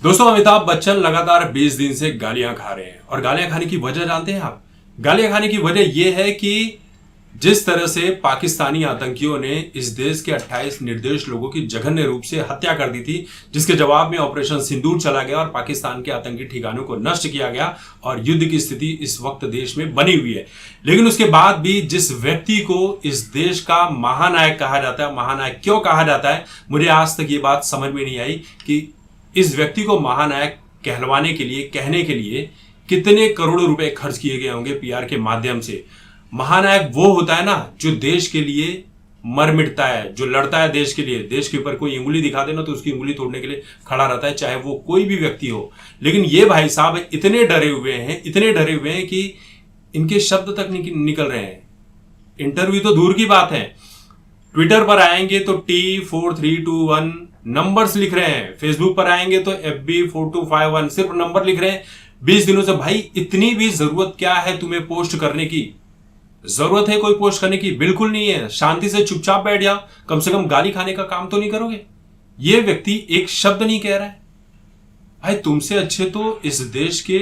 दोस्तों, अमिताभ बच्चन लगातार 20 दिन से गालियां खा रहे हैं। और गालियां खाने की वजह जानते हैं आप? गालियां खाने की वजह यह है कि जिस तरह से पाकिस्तानी आतंकियों ने इस देश के 28 निर्दोष लोगों की जघन्य रूप से हत्या कर दी थी, जिसके जवाब में ऑपरेशन सिंदूर चला गया और पाकिस्तान के आतंकी ठिकानों को नष्ट किया गया और युद्ध की स्थिति इस वक्त देश में बनी हुई है। लेकिन उसके बाद भी जिस व्यक्ति को इस देश का महानायक कहा जाता है, महानायक क्यों कहा जाता है, मुझे आज तक ये बात समझ में नहीं आई कि इस व्यक्ति को महानायक कहलवाने के लिए, कहने के लिए कितने करोड़ों रुपए खर्च किए गए होंगे पीआर के माध्यम से। महानायक वो होता है ना जो देश के लिए मर मिटता है, जो लड़ता है देश के लिए। देश के ऊपर कोई उंगली दिखा देना तो उसकी उंगली तोड़ने के लिए खड़ा रहता है, चाहे वो कोई भी व्यक्ति हो। लेकिन ये भाई साहब इतने डरे हुए हैं कि इनके शब्द तक निकल रहे हैं। इंटरव्यू तो दूर की बात है, ट्विटर पर आएंगे तो T4321 नंबर्स लिख रहे हैं, फेसबुक पर आएंगे तो FB4251 सिर्फ नंबर लिख रहे हैं 20 दिनों से। भाई इतनी भी जरूरत क्या है तुम्हें पोस्ट करने की? जरूरत है कोई पोस्ट करने की? बिल्कुल नहीं है। शांति से चुपचाप बैठ जाओ, कम से कम गाली खाने का काम तो नहीं करोगे। ये व्यक्ति एक शब्द नहीं कह रहा है। भाई तुमसे अच्छे तो इस देश के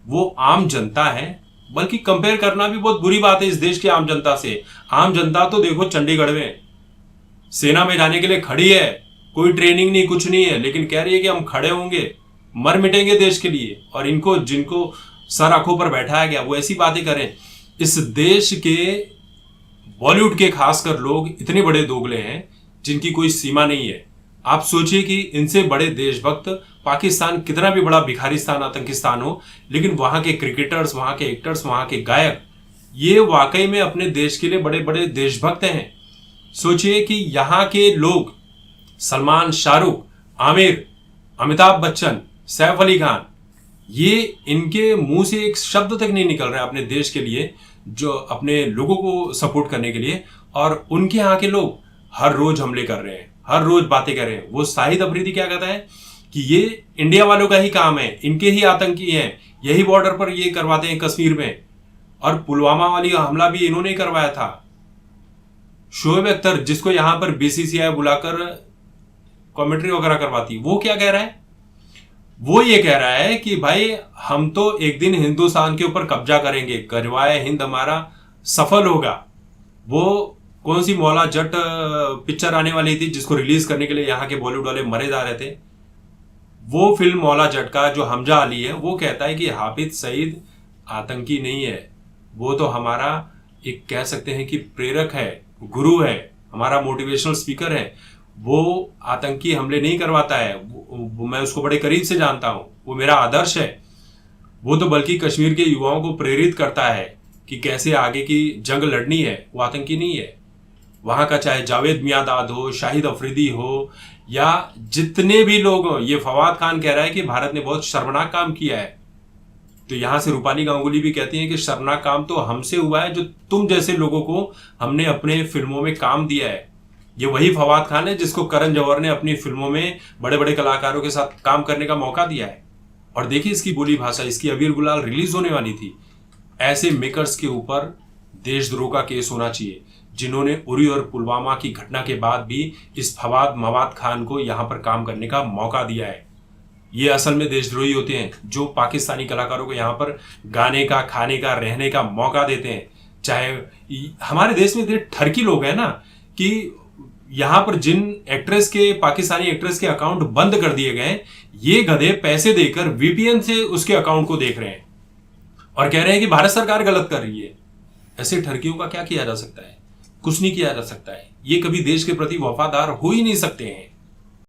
वो आम जनता है, बल्कि कंपेयर करना भी बहुत बुरी बात है इस देश की आम जनता से। आम जनता तो देखो चंडीगढ़ में सेना में जाने के लिए खड़ी है, कोई ट्रेनिंग नहीं, कुछ नहीं है, लेकिन कह रही है कि हम खड़े होंगे, मर मिटेंगे देश के लिए। और इनको जिनको सर आंखों पर बैठाया गया वो ऐसी बातें करें। इस देश के बॉलीवुड के खासकर लोग इतने बड़े दोगले हैं जिनकी कोई सीमा नहीं है। आप सोचिए कि इनसे बड़े देशभक्त पाकिस्तान कितना भी बड़ा भिखारिस्तान, आतंकिस्तान हो, लेकिन वहां के क्रिकेटर्स, वहां के एक्टर्स, वहां के गायक, ये वाकई में अपने देश के लिए बड़े बड़े देशभक्त हैं। सोचिए कि यहाँ के लोग सलमान, शाहरुख, आमिर, अमिताभ बच्चन, सैफ अली खान, ये इनके मुंह से एक शब्द तक नहीं निकल रहा है अपने देश के लिए, जो अपने लोगों को सपोर्ट करने के लिए। और उनके यहाँ के लोग हर रोज हमले कर रहे हैं, हर रोज बातें कर रहे हैं। वो शाहिद अफरीदी क्या कहता है कि ये इंडिया वालों का ही काम है, इनके ही आतंकी हैं, यही बॉर्डर पर ये करवाते हैं कश्मीर में। और पुलवामा वाली हमला भी इन्होंने करवाया था। शोएब अख्तर, जिसको यहां पर बीसीसीआई बुलाकर कमेंट्री वगैरह करवाती, वो क्या कह रहा है? वो ये कह रहा है कि भाई हम तो एक दिन हिंदुस्तान के ऊपर कब्जा करेंगे, गजवाए हिंद हमारा सफल होगा। वो कौन सी मौला जट पिक्चर आने वाली थी जिसको रिलीज करने के लिए यहाँ के बॉलीवुड वाले मरे जा रहे थे, वो फिल्म मौला जट का जो हमजा अली है वो कहता है कि हाफिज सईद आतंकी नहीं है, वो तो हमारा एक कह सकते हैं कि प्रेरक है, गुरु है, हमारा मोटिवेशनल स्पीकर है। वो आतंकी हमले नहीं करवाता है, वो मैं उसको बड़े करीब से जानता हूं, वो मेरा आदर्श है। वो तो बल्कि कश्मीर के युवाओं को प्रेरित करता है कि कैसे आगे की जंग लड़नी है, वो आतंकी नहीं है। वहां का चाहे जावेद मियांदाद हो, शाहिद अफरीदी हो, या जितने भी लोग हो, ये फवाद खान कह रहा है कि भारत ने बहुत शर्मनाक काम किया है। तो यहां से रूपाली गांगुली भी कहती हैं कि शर्मनाक काम तो हमसे हुआ है, जो तुम जैसे लोगों को हमने अपने फिल्मों में काम दिया है। ये वही फवाद खान है जिसको करण जौहर ने अपनी फिल्मों में बड़े बड़े कलाकारों के साथ काम करने का मौका दिया है। और देखिए इसकी बोली भाषा, इसकी अबीर गुलाल रिलीज होने वाली थी। ऐसे मेकर्स के ऊपर देशद्रोह का केस होना चाहिए, जिन्होंने उरी और पुलवामा की घटना के बाद भी इस फवाद मवाद खान को यहां पर काम करने का मौका दिया है। ये असल में देशद्रोही होते हैं जो पाकिस्तानी कलाकारों को यहाँ पर गाने का, खाने का, रहने का मौका देते हैं। चाहे हमारे देश में इतने ठरकी लोग हैं ना कि यहाँ पर जिन एक्ट्रेस के, पाकिस्तानी एक्ट्रेस के अकाउंट बंद कर दिए गए, ये गधे पैसे देकर वीपीएन से उसके अकाउंट को देख रहे हैं और कह रहे हैं कि भारत सरकार गलत कर रही है। ऐसे ठरकियों का क्या किया जा सकता है? कुछ नहीं किया जा सकता है। ये कभी देश के प्रति वफादार हो ही नहीं सकते हैं।